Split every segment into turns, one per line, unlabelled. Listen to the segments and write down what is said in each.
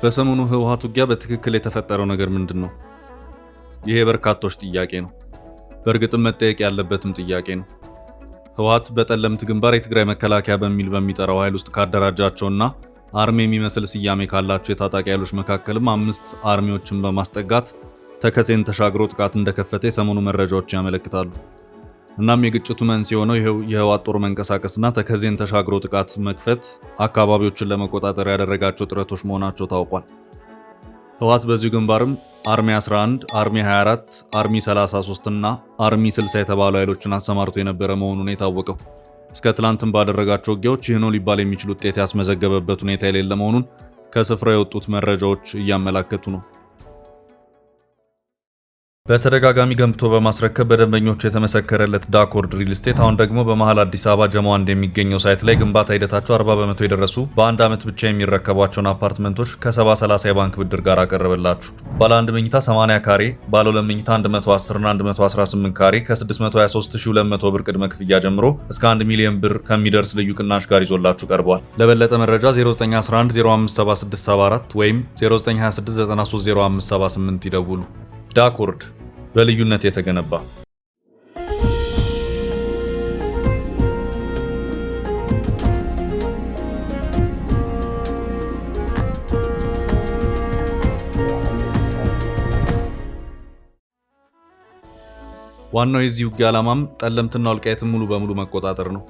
በሰሞኑ ህወሓት ውጊያ በትክክል የተፈጠረው ነገር ምንድነው? ይሄ በርካቶች ጥያቄ ነው። በእርግጥም መጠየቅ ያለበትም ጥያቄ ነው። ህወሓት በጠለምት ግንባር የትግራይ መከላከያ በሚል በሚጠራው ኃይል ውስጥ ካደራጃቸውና አርሚ የሚመስል ስያሜ ካላቸው የታጣቂ ኃይሎች መካከልም 5 አርሚዎችን በማስጠጋት ተከዜን ተሻግሮ ጥቃት እንደከፈተ የሰሞኑ መረጃዎች ያመለክታሉ። እናም የግጭቱ መንስኤ የሆነው የህወሓት ጦር መንቀሳቀስና ተከዜን ተሻግሮ ጥቃት መክፈት አካባቢዎችን ለመቆጣጠር ያደረጋቸው ጥረቶች መሆናቸው ታውቋል። ህወሓት በዚሁ ግንባርም አርሚ 11፣ አርሚ 24፣ አርሚ 33 እና አርሚ 60 የተባሉ ኃይሎችን አሰማርቶ የነበረ መሆኑን የታወቀው እስከ ትላንትም ባደረጋቸው ውጊያዎች ይህ ነው ሊባል የሚችል ውጤት ያስመዘገበበት ሁኔታ የሌለ መሆኑን ከስፍራ የወጡት መረጃዎች እያመላከቱ ነው። በተደጋጋሚ ገንብቶ በማስረከብ በደንበኞቹ የተመሰከረለት ዳኮርድ ሪል ስቴት አሁን ደግሞ በመሃል አዲስ አበባ ጀሞ አንድ የሚገኘው ሳይት ላይ ግንባታ ሂደታቸው 40% የደረሱ በአንድ ዓመት ብቻ የሚረከቧቸውን አፓርትመንቶች ከ70/30 የባንክ ብድር ጋር አቀረበላችሁ። ባለ 1 መኝታ 80 ካሬ፣ ባለ 2 መኝታ 110 እና 118 ካሬ ከ623200 ብር ቅድመ ክፍያ ጀምሮ እስከ 1 ሚሊዮን ብር ከሚደርስ ልዩ ቅናሽ ጋር ይዞላችሁ ቀርቧል። ለበለጠ መረጃ 0911 057674 ወይም 0926930578 ይደውሉ። ዳኮርድ በልዩነት የተገነባ ዋናው የዚህ ውጊያ ዓላማም ጠለምትና ወልቃይትን ሙሉ በሙሉ መቆጣጠር ነው።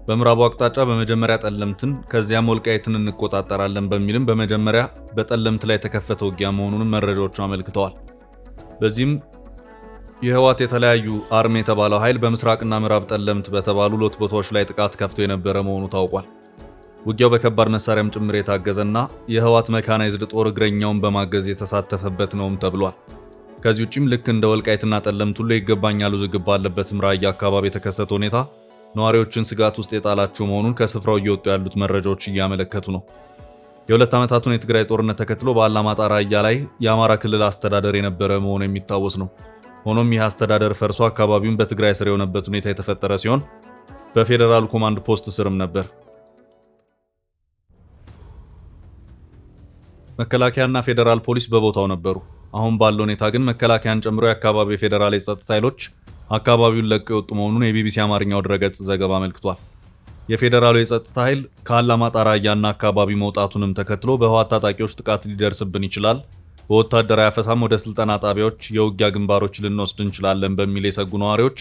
በምዕራቡ አቅጣጫ በመጀመሪያ ጠለምትን ከዚያም ወልቃይትን እንቆጣጠራለን በሚልም በመጀመሪያ በጠለምት ላይ የተከፈተ ውጊያ መሆኑንም መረጃዎቹ አመልክተዋል። በዚህም የህወሓት የተለያዩ አርሚ የተባለው ኃይል በምስራቅና ምዕራብ ጠለምት በተባሉ ሁለት ቦታዎች ላይ ጥቃት ከፍቶ የነበረ መሆኑ ታውቋል። ውጊያው በከባድ መሳሪያም ጭምር የታገዘና የህወሓት መካናይዝድ ጦር እግረኛውን በማገዝ የተሳተፈበት ነውም ተብሏል። ከዚህ ውጪም ልክ እንደ ወልቃይትና ጠለምት ሁሉ ይገባኛል ውዝግብ ባለበትም ራያ አካባቢ የተከሰተ ሁኔታ ነዋሪዎችን ስጋት ውስጥ የጣላቸው መሆኑን ከስፍራው እየወጡ ያሉት መረጃዎች እያመለከቱ ነው። የ2 ዓመታቱን የትግራይ ጦርነት ተከትሎ በአላማጣ ራያ ላይ የአማራ ክልል አስተዳደር የነበረ መሆኑ የሚታወስ ነው። ሆኖም ይህ አስተዳደር ፈርሶ አካባቢውን በትግራይ ስር የሆነበት ሁኔታ የተፈጠረ ሲሆን በፌዴራል ኮማንድ ፖስት ስርም ነበር። መከላከያና ፌዴራል ፖሊስ በቦታው ነበሩ። አሁን ባለው ሁኔታ ግን መከላከያን ጨምሮ የአካባቢው ፌዴራል የጸጥታ ኃይሎች አካባቢውን ለቀው የወጡ መሆኑን የቢቢሲ አማርኛው ድረገጽ ዘገባ አመልክቷል። የፌዴራሉ የጸጥታ ኃይል ከአላማጣ ራያና አካባቢ መውጣቱንም ተከትሎ በህወሓት ታጣቂዎች ጥቃት ሊደርስብን ይችላል፣ በወታደራዊ አፈሳም ወደ ስልጠና ጣቢያዎች፣ የውጊያ ግንባሮች ልንወስድ እንችላለን በሚል የሰጉ ነዋሪዎች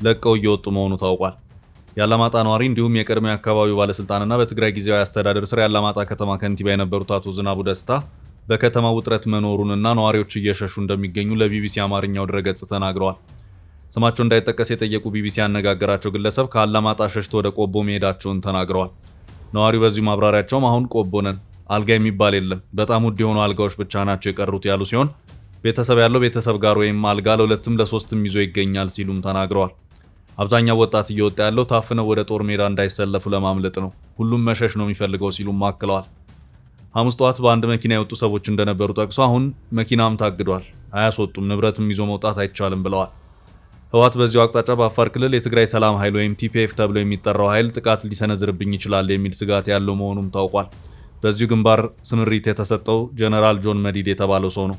ለቀው እየወጡ መሆኑ ታውቋል። የአላማጣ ነዋሪ እንዲሁም የቀድሞ የአካባቢው ባለስልጣንና በትግራይ ጊዜያዊ አስተዳደር ስር የአላማጣ ከተማ ከንቲባ የነበሩት አቶ ዝናቡ ደስታ በከተማው ውጥረት መኖሩንና ነዋሪዎች እየሸሹ እንደሚገኙ ለቢቢሲ አማርኛው ድረገጽ ተናግረዋል። ስማቸው እንዳይጠቀስ የጠየቁ ቢቢሲ ያነጋገራቸው ግለሰብ ከአላማጣ ሸሽቶ ወደ ቆቦ መሄዳቸውን ተናግረዋል። ነዋሪው በዚሁ ማብራሪያቸውም አሁን ቆቦ ነን፣ አልጋ የሚባል የለም፣ በጣም ውድ የሆኑ አልጋዎች ብቻ ናቸው የቀሩት ያሉ ሲሆን ቤተሰብ ያለው ቤተሰብ ጋር ወይም አልጋ ለ2ም ለ3ም ይዞ ይገኛል ሲሉም ተናግረዋል። አብዛኛው ወጣት እየወጣ ያለው ታፍነው ወደ ጦር ሜዳ እንዳይሰለፉ ለማምለጥ ነው፣ ሁሉም መሸሽ ነው የሚፈልገው ሲሉም አክለዋል። ሐሙስ ጠዋት በአንድ መኪና የወጡ ሰዎች እንደነበሩ ጠቅሶ አሁን መኪናም ታግዷል፣ አያስወጡም፣ ንብረትም ይዞ መውጣት አይቻልም ብለዋል። ህወሓት በዚሁ አቅጣጫ በአፋር ክልል የትግራይ ሰላም ኃይል ወይም ቲፒኤፍ ተብሎ የሚጠራው ኃይል ጥቃት ሊሰነዝርብኝ ይችላል የሚል ስጋት ያለው መሆኑም ታውቋል። በዚሁ ግንባር ስምሪት የተሰጠው ጀነራል ጆን መዲድ የተባለው ሰው ነው።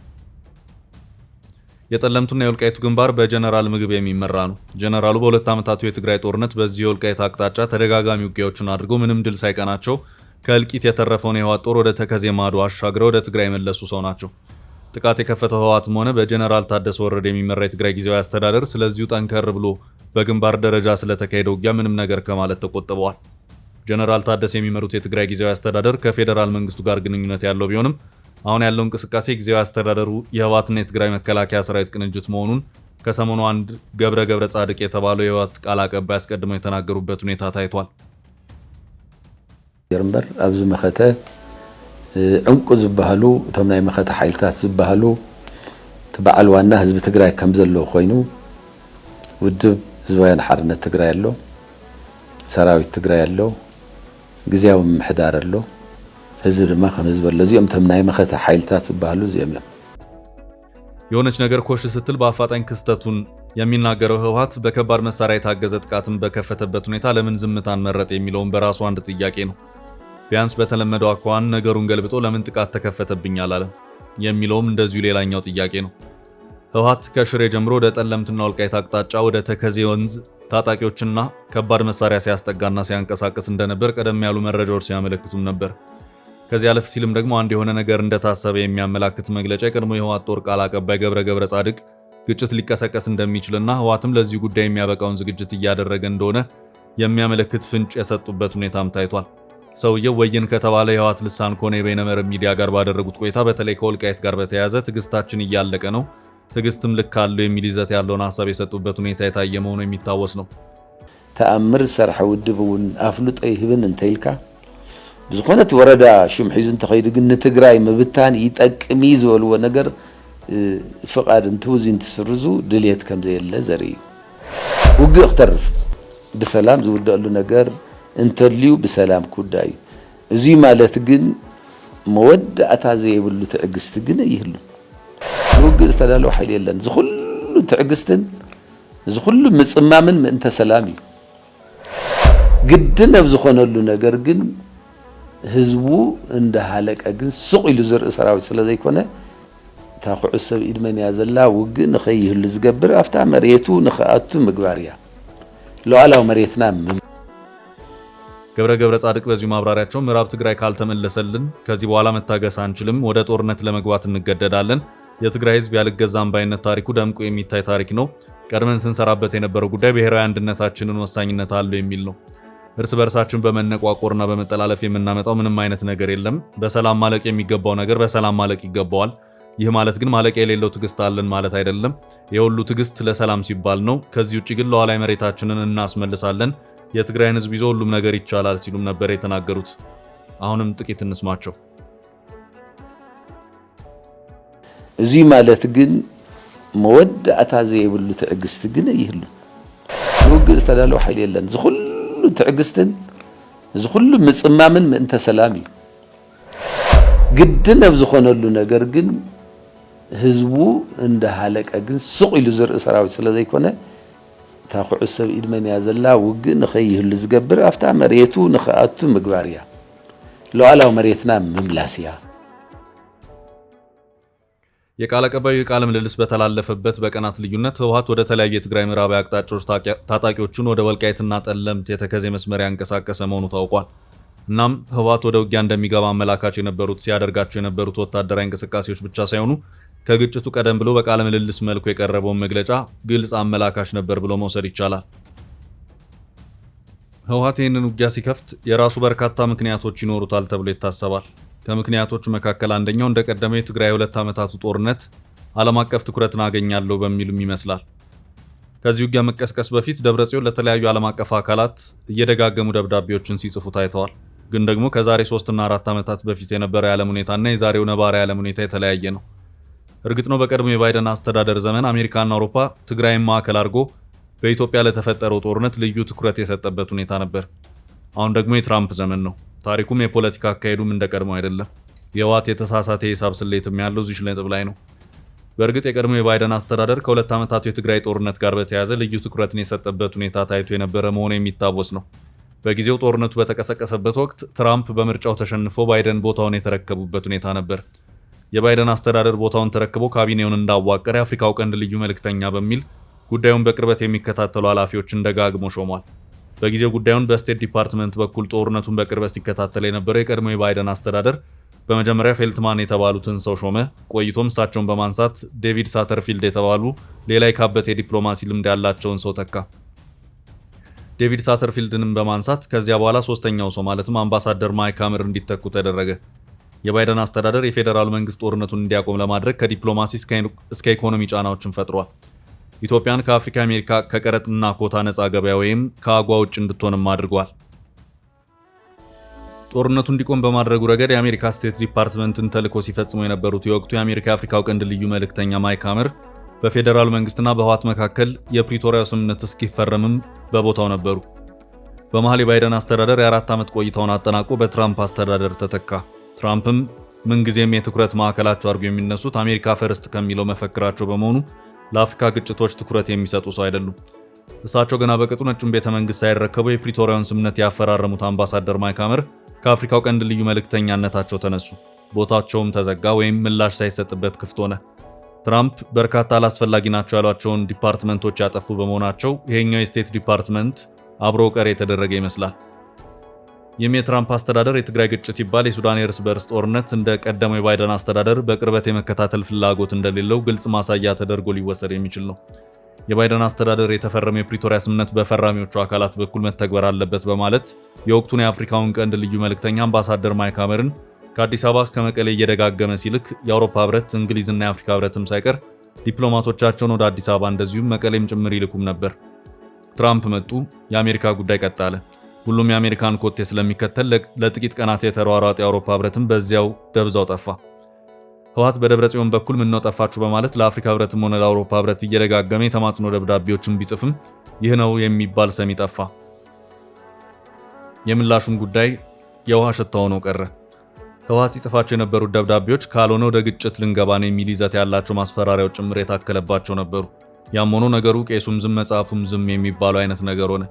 የጠለምቱና የወልቃይቱ ግንባር በጀነራል ምግብ የሚመራ ነው። ጀነራሉ በ2 ዓመታቱ የትግራይ ጦርነት በዚህ የወልቃይት አቅጣጫ ተደጋጋሚ ውጊያዎችን አድርገው ምንም ድል ሳይቀናቸው ከእልቂት የተረፈውን የህወሓት ጦር ወደ ተከዜ ማዶ አሻግረው ወደ ትግራይ የመለሱ ሰው ናቸው። ጥቃት የከፈተው ህወሓትም ሆነ በጀነራል ታደሰ ወረደ የሚመራ የትግራይ ጊዜያዊ አስተዳደር ስለዚሁ ጠንከር ብሎ በግንባር ደረጃ ስለተካሄደ ውጊያ ምንም ነገር ከማለት ተቆጥበዋል። ጀነራል ታደሰ የሚመሩት የትግራይ ጊዜያዊ አስተዳደር ከፌዴራል መንግስቱ ጋር ግንኙነት ያለው ቢሆንም አሁን ያለው እንቅስቃሴ ጊዜያዊ አስተዳደሩ የህወሓትና የትግራይ መከላከያ ሰራዊት ቅንጅት መሆኑን ከሰሞኑ አንድ ገብረ ጻድቅ የተባለው የህወሓት ቃል አቀባይ አስቀድመው የተናገሩበት ሁኔታ ታይቷል።
የርምበር አብዙ መኸተ ዕንቁ ዝበሃሉ እቶም ናይ መኸተ ሓይልታት ዝበሃሉ ተበዓል ዋና ህዝቢ ትግራይ ከም ዘለዎ ኮይኑ ውድብ ህዝባዊ ሓርነት ትግራይ ኣሎ፣ ሰራዊት ትግራይ ኣሎ፣ ጊዜያዊ ምሕዳር ኣሎ፣ ህዝቢ ድማ ከም ህዝቢ ኣሎ። እዚኦም እቶም ናይ መኸተ ሓይልታት ዝበሃሉ እዚኦም እዮም።
የሆነች ነገር ኮሽ ስትል በአፋጣኝ ክስተቱን የሚናገረው ህወሓት በከባድ መሳሪያ የታገዘ ጥቃትን በከፈተበት ሁኔታ ለምን ዝምታን መረጥ የሚለውን በራሱ አንድ ጥያቄ ነው። ቢያንስ በተለመደው አኳኋን ነገሩን ገልብጦ ለምን ጥቃት ተከፈተብኝ አላለም የሚለውም እንደዚሁ ሌላኛው ጥያቄ ነው። ህወሓት ከሽሬ ጀምሮ ወደ ጠለምትና ወልቃይት አቅጣጫ ወደ ተከዜ ወንዝ ታጣቂዎችና ከባድ መሳሪያ ሲያስጠጋና ሲያንቀሳቅስ እንደነበር ቀደም ያሉ መረጃዎች ሲያመለክቱም ነበር። ከዚህ አለፍ ሲልም ደግሞ አንድ የሆነ ነገር እንደታሰበ የሚያመላክት መግለጫ የቀድሞ የህወሓት ጦር ቃል አቀባይ ገብረ ጻድቅ ግጭት ሊቀሰቀስ እንደሚችልና ህወሓትም ለዚህ ጉዳይ የሚያበቃውን ዝግጅት እያደረገ እንደሆነ የሚያመለክት ፍንጭ የሰጡበት ሁኔታም ታይቷል። ሰውየው ወይን ከተባለ የህወሓት ልሳን ከሆነ የበይነመረብ ሚዲያ ጋር ባደረጉት ቆይታ በተለይ ከወልቃይት ጋር በተያያዘ ትዕግስታችን እያለቀ ነው፣ ትዕግስትም ልክ አለው የሚል ይዘት ያለውን ሀሳብ የሰጡበት ሁኔታ የታየ መሆኑ የሚታወስ ነው።
ተአምር ሰርሐ ውድብ እውን አፍልጦ ይህብን እንተይልካ ብዝኾነት ወረዳ ሽም ሒዙ እንተኸይድ ግን ንትግራይ ምብታን ይጠቅሚ ዝበልዎ ነገር ፍቃድ እንትውዚ እንትስርዙ ድልየት ከም ዘየለ ዘርኢ ውግእ ክተርፍ ብሰላም ዝውደአሉ ነገር እንተልዩ ብሰላም ኩዳይ እዚ ማለት ግን መወዳእታ ዘይብሉ ትዕግስቲ ግን ይህሉ ውግእ ዝተዳለወ ሓይል የለን ዝኹሉ ትዕግስትን ዝኹሉ ምጽማምን ምእንተ ሰላም እዩ ግድን ኣብ ዝኾነሉ ነገር ግን ህዝቡ እንዳሃለቀ ግን ሱቕ ኢሉ ዝርኢ ሰራዊት ስለ ዘይኮነ ታኹዑ ሰብ ኢድ መን እያ ዘላ ውግእ ንኸይህሉ ዝገብር ኣፍታ መሬቱ ንኽኣቱ ምግባር እያ ሉዓላዊ መሬትና
ገብረ ጻድቅ በዚሁ ማብራሪያቸው ምዕራብ ትግራይ ካልተመለሰልን ከዚህ በኋላ መታገስ አንችልም፣ ወደ ጦርነት ለመግባት እንገደዳለን። የትግራይ ህዝብ ያልገዛም ባይነት ታሪኩ ደምቆ የሚታይ ታሪክ ነው። ቀድመን ስንሰራበት የነበረው ጉዳይ ብሔራዊ አንድነታችንን ወሳኝነት አለው የሚል ነው። እርስ በርሳችን በመነቋቆርና በመጠላለፍ የምናመጣው ምንም አይነት ነገር የለም። በሰላም ማለቅ የሚገባው ነገር በሰላም ማለቅ ይገባዋል። ይህ ማለት ግን ማለቂያ የሌለው ትዕግስት አለን ማለት አይደለም። የሁሉ ትዕግስት ለሰላም ሲባል ነው። ከዚህ ውጪ ግን ሉዓላዊ መሬታችንን እናስመልሳለን፣ የትግራይን ህዝብ ይዞ ሁሉም ነገር ይቻላል ሲሉም ነበር የተናገሩት። አሁንም ጥቂት እንስማቸው።
እዚ ማለት ግን መወዳእታ ዘይብሉ ትዕግስቲ ግን ይህሉ ውግእ ዝተዳለወ ሓይል የለን ዝኹሉ ትዕግስትን ዝኹሉ ምጽማምን ምእንተ ሰላም እዩ ግድን ኣብ ዝኾነሉ ነገር ግን ህዝቡ እንዳሃለቀ ግን ሱቕ ኢሉ ዝርኢ ሰራዊት ስለ ዘይኮነ ታኹዑ ሰብ ኢድ መን እያ ዘላ ውግእ ንኸይህሉ ዝገብር ኣፍታ መሬቱ ንኽኣቱ ምግባር እያ ሉዓላዊ መሬትና ምምላስ እያ።
የቃል አቀባዩ የቃለ ምልልስ በተላለፈበት በቀናት ልዩነት ህወሓት ወደ ተለያዩ የትግራይ ምዕራባዊ አቅጣጫዎች ታጣቂዎቹን ወደ ወልቃይትና ጠለምት የተከዜ መስመር ያንቀሳቀሰ መሆኑ ታውቋል። እናም ህወሓት ወደ ውጊያ እንደሚገባ አመላካች የነበሩት ሲያደርጋቸው የነበሩት ወታደራዊ እንቅስቃሴዎች ብቻ ሳይሆኑ ከግጭቱ ቀደም ብሎ በቃለ ምልልስ መልኩ የቀረበውን መግለጫ ግልጽ አመላካች ነበር ብሎ መውሰድ ይቻላል። ህወሓት ይህንን ውጊያ ሲከፍት የራሱ በርካታ ምክንያቶች ይኖሩታል ተብሎ ይታሰባል። ከምክንያቶቹ መካከል አንደኛው እንደቀደመው የትግራይ 2 ዓመታቱ ጦርነት ዓለም አቀፍ ትኩረትን አገኛለሁ በሚልም ይመስላል። ከዚህ ውጊያ መቀስቀስ በፊት ደብረጽዮን ለተለያዩ ዓለም አቀፍ አካላት እየደጋገሙ ደብዳቤዎችን ሲጽፉ ታይተዋል። ግን ደግሞ ከዛሬ 3 እና 4 ዓመታት በፊት የነበረው የዓለም ሁኔታና የዛሬው ነባራዊ የዓለም ሁኔታ የተለያየ ነው። እርግጥ ነው በቀድሞ የባይደን አስተዳደር ዘመን አሜሪካና አውሮፓ ትግራይን ማዕከል አድርጎ በኢትዮጵያ ለተፈጠረው ጦርነት ልዩ ትኩረት የሰጠበት ሁኔታ ነበር። አሁን ደግሞ የትራምፕ ዘመን ነው። ታሪኩም የፖለቲካ አካሄዱም እንደቀድሞ አይደለም። የህወሓት የተሳሳተ የሂሳብ ስሌትም ያለው እዚህ ነጥብ ላይ ነው። በእርግጥ የቀድሞ የባይደን አስተዳደር ከ2 ዓመታቱ የትግራይ ጦርነት ጋር በተያያዘ ልዩ ትኩረትን የሰጠበት ሁኔታ ታይቶ የነበረ መሆኑ የሚታወስ ነው። በጊዜው ጦርነቱ በተቀሰቀሰበት ወቅት ትራምፕ በምርጫው ተሸንፎ ባይደን ቦታውን የተረከቡበት ሁኔታ ነበር። የባይደን አስተዳደር ቦታውን ተረክቦ ካቢኔውን እንዳዋቀረ የአፍሪካው ቀንድ ልዩ መልእክተኛ በሚል ጉዳዩን በቅርበት የሚከታተሉ ኃላፊዎችን ደጋግሞ ሾሟል። በጊዜው ጉዳዩን በስቴት ዲፓርትመንት በኩል ጦርነቱን በቅርበት ሲከታተል የነበረው የቀድሞ የባይደን አስተዳደር በመጀመሪያ ፌልትማን የተባሉትን ሰው ሾመ። ቆይቶም እሳቸውን በማንሳት ዴቪድ ሳተርፊልድ የተባሉ ሌላ የካበተ የዲፕሎማሲ ልምድ ያላቸውን ሰው ተካ። ዴቪድ ሳተርፊልድንም በማንሳት ከዚያ በኋላ ሶስተኛው ሰው ማለትም አምባሳደር ማይክ ሀመር እንዲተኩ ተደረገ። የባይደን አስተዳደር የፌዴራል መንግስት ጦርነቱን እንዲያቆም ለማድረግ ከዲፕሎማሲ እስከ ኢኮኖሚ ጫናዎችን ፈጥሯል። ኢትዮጵያን ከአፍሪካ አሜሪካ ከቀረጥና ኮታ ነፃ ገበያ ወይም ከአጓ ውጭ እንድትሆንም አድርጓል። ጦርነቱ እንዲቆም በማድረጉ ረገድ የአሜሪካ ስቴት ዲፓርትመንትን ተልዕኮ ሲፈጽሙ የነበሩት የወቅቱ የአሜሪካ የአፍሪካው ቀንድ ልዩ መልእክተኛ ማይክ ሀመር በፌዴራል መንግስትና በህወሓት መካከል የፕሪቶሪያው ስምምነት እስኪፈረምም በቦታው ነበሩ። በመሃል የባይደን አስተዳደር የ4 ዓመት ቆይታውን አጠናቆ በትራምፕ አስተዳደር ተተካ። ትራምፕም ምንጊዜም የትኩረት ማዕከላቸው አድርጎ የሚነሱት አሜሪካ ፈርስት ከሚለው መፈክራቸው በመሆኑ ለአፍሪካ ግጭቶች ትኩረት የሚሰጡ ሰው አይደሉም። እሳቸው ገና በቅጡ ነጩን ቤተ መንግስት ሳይረከቡ የፕሪቶሪያውን ስምምነት ያፈራረሙት አምባሳደር ማይክ ሀመር ከአፍሪካው ቀንድ ልዩ መልእክተኛነታቸው ተነሱ። ቦታቸውም ተዘጋ ወይም ምላሽ ሳይሰጥበት ክፍት ሆነ። ትራምፕ በርካታ አላስፈላጊ ናቸው ያሏቸውን ዲፓርትመንቶች ያጠፉ በመሆናቸው ይሄኛው የስቴት ዲፓርትመንት አብሮ ቀር የተደረገ ይመስላል። ይህም የትራምፕ አስተዳደር የትግራይ ግጭት ይባል የሱዳን የእርስ በርስ ጦርነት እንደ ቀደመው የባይደን አስተዳደር በቅርበት የመከታተል ፍላጎት እንደሌለው ግልጽ ማሳያ ተደርጎ ሊወሰድ የሚችል ነው። የባይደን አስተዳደር የተፈረመው የፕሪቶሪያ ስምምነት በፈራሚዎቹ አካላት በኩል መተግበር አለበት በማለት የወቅቱን የአፍሪካውን ቀንድ ልዩ መልእክተኛ አምባሳደር ማይክ ሀመርን ከአዲስ አበባ እስከ መቀሌ እየደጋገመ ሲልክ የአውሮፓ ህብረት፣ እንግሊዝና የአፍሪካ ህብረትም ሳይቀር ዲፕሎማቶቻቸውን ወደ አዲስ አበባ እንደዚሁም መቀሌም ጭምር ይልኩም ነበር። ትራምፕ መጡ፣ የአሜሪካ ጉዳይ ቀጣለ። ሁሉም የአሜሪካን ኮቴ ስለሚከተል ለጥቂት ቀናት የተሯሯጠ የአውሮፓ ህብረትም በዚያው ደብዛው ጠፋ። ህወሓት በደብረ ጽዮን በኩል ምነው ጠፋችሁ በማለት ለአፍሪካ ህብረትም ሆነ ለአውሮፓ ህብረት እየደጋገመ የተማጽኖ ደብዳቤዎችን ቢጽፍም ይህ ነው የሚባል ሰሚ ጠፋ። የምላሹም ጉዳይ የውሃ ሽታ ሆኖ ቀረ። ህወሓት ሲጽፋቸው የነበሩት ደብዳቤዎች ካልሆነ ወደ ግጭት ልንገባ ነው የሚል ይዘት ያላቸው ማስፈራሪያዎች ጭምር የታከለባቸው ነበሩ። ያም ሆኖ ነገሩ ቄሱም ዝም መጽሐፉም ዝም የሚባለው አይነት ነገር ሆነ።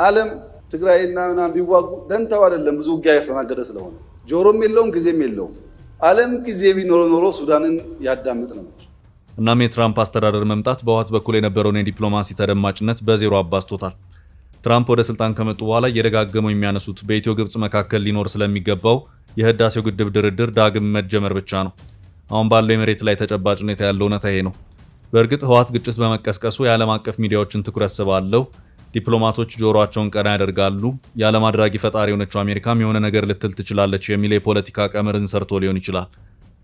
ዓለም ትግራይና ምናምን ቢዋጉ ደንታው አይደለም፣ ብዙ ውጊያ ያስተናገደ ስለሆነ ጆሮም የለውም ጊዜም የለውም። ዓለም ጊዜ ቢኖር ኖሮ ሱዳንን ያዳምጥ ነበር።
እናም የትራምፕ አስተዳደር መምጣት በህወሓት በኩል የነበረውን የዲፕሎማሲ ተደማጭነት በዜሮ አባዝቶታል። ትራምፕ ወደ ስልጣን ከመጡ በኋላ እየደጋገሙ የሚያነሱት በኢትዮ ግብጽ መካከል ሊኖር ስለሚገባው የህዳሴው ግድብ ድርድር ዳግም መጀመር ብቻ ነው። አሁን ባለው የመሬት ላይ ተጨባጭ ሁኔታ ያለው እውነታ ይሄ ነው። በእርግጥ ህወሓት ግጭት በመቀስቀሱ የዓለም አቀፍ ሚዲያዎችን ትኩረት ስባለው፣ ዲፕሎማቶች ጆሮአቸውን ቀና ያደርጋሉ፣ የዓለም አድራጊ ፈጣሪ የሆነችው አሜሪካም የሆነ ነገር ልትል ትችላለች የሚል የፖለቲካ ቀመርን ሰርቶ ሊሆን ይችላል።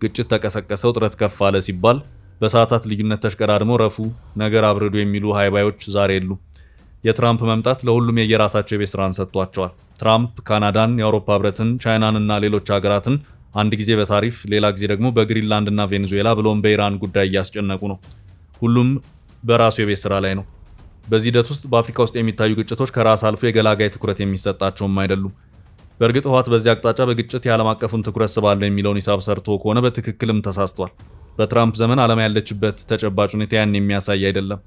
ግጭት ተቀሰቀሰ፣ ውጥረት ከፍ አለ ሲባል በሰዓታት ልዩነት ተሽቀዳድሞ ረፉ፣ ነገር አብርዱ የሚሉ ሃይባዮች ዛሬ የሉ። የትራምፕ መምጣት ለሁሉም የየራሳቸው የቤት ስራን ሰጥቷቸዋል። ትራምፕ ካናዳን፣ የአውሮፓ ህብረትን፣ ቻይናንና ሌሎች ሀገራትን አንድ ጊዜ በታሪፍ ሌላ ጊዜ ደግሞ በግሪንላንድና ቬኔዙዌላ ብሎም በኢራን ጉዳይ እያስጨነቁ ነው። ሁሉም በራሱ የቤት ስራ ላይ ነው። በዚህ ሂደት ውስጥ በአፍሪካ ውስጥ የሚታዩ ግጭቶች ከራስ አልፎ የገላጋይ ትኩረት የሚሰጣቸውም አይደሉም። በእርግጥ ህወሓት በዚህ አቅጣጫ በግጭት የዓለም አቀፉን ትኩረት ስባለው የሚለውን ሂሳብ ሰርቶ ከሆነ በትክክልም ተሳስቷል። በትራምፕ ዘመን ዓለም ያለችበት ተጨባጭ ሁኔታ ያን የሚያሳይ አይደለም።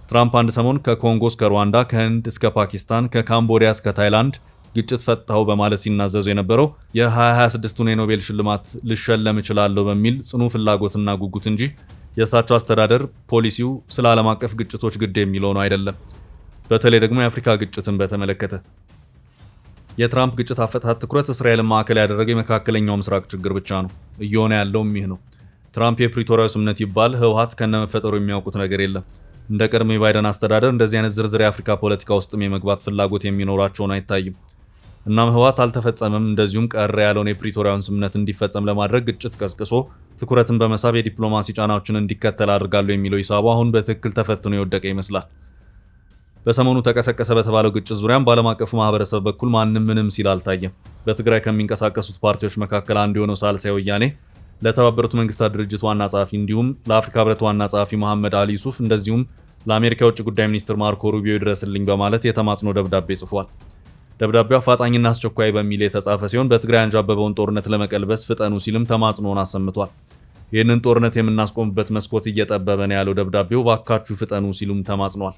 ትራምፕ አንድ ሰሞን ከኮንጎ እስከ ሩዋንዳ፣ ከህንድ እስከ ፓኪስታን፣ ከካምቦዲያ እስከ ታይላንድ ግጭት ፈታው በማለት ሲናዘዙ የነበረው የ2026ቱን የኖቤል ሽልማት ልሸለም እችላለሁ በሚል ጽኑ ፍላጎትና ጉጉት እንጂ የእሳቸው አስተዳደር ፖሊሲው ስለ ዓለም አቀፍ ግጭቶች ግድ የሚለው ነው አይደለም። በተለይ ደግሞ የአፍሪካ ግጭትን በተመለከተ የትራምፕ ግጭት አፈታት ትኩረት እስራኤልን ማዕከል ያደረገ የመካከለኛው ምስራቅ ችግር ብቻ ነው። እየሆነ ያለውም ይህ ነው። ትራምፕ የፕሪቶሪያው ስምምነት ይባል ህወሓት ከነመፈጠሩ የሚያውቁት ነገር የለም። እንደ ቀድሞ የባይደን አስተዳደር እንደዚህ አይነት ዝርዝር የአፍሪካ ፖለቲካ ውስጥም የመግባት ፍላጎት የሚኖራቸውን አይታይም። እናም ህወሓት አልተፈጸመም፣ እንደዚሁም ቀረ ያለውን የፕሪቶሪያውን ስምምነት እንዲፈጸም ለማድረግ ግጭት ቀስቅሶ ትኩረትን በመሳብ የዲፕሎማሲ ጫናዎችን እንዲከተል አድርጋለሁ የሚለው ሂሳቡ አሁን በትክክል ተፈትኖ የወደቀ ይመስላል። በሰሞኑ ተቀሰቀሰ በተባለው ግጭት ዙሪያም በዓለም አቀፉ ማህበረሰብ በኩል ማንም ምንም ሲል አልታየም። በትግራይ ከሚንቀሳቀሱት ፓርቲዎች መካከል አንዱ የሆነው ሳልሳይ ወያኔ ለተባበሩት መንግስታት ድርጅት ዋና ጸሐፊ እንዲሁም ለአፍሪካ ህብረት ዋና ጸሐፊ መሐመድ አሊ ዩሱፍ እንደዚሁም ለአሜሪካ የውጭ ጉዳይ ሚኒስትር ማርኮ ሩቢዮ ይድረስልኝ በማለት የተማጽኖ ደብዳቤ ጽፏል። ደብዳቤው አፋጣኝና አስቸኳይ በሚል የተጻፈ ሲሆን በትግራይ አንዣበበውን ጦርነት ለመቀልበስ ፍጠኑ ሲልም ተማጽኖውን አሰምቷል። ይህንን ጦርነት የምናስቆምበት መስኮት እየጠበበ ነው ያለው ደብዳቤው ባካችሁ ፍጠኑ ሲሉም ተማጽኗል።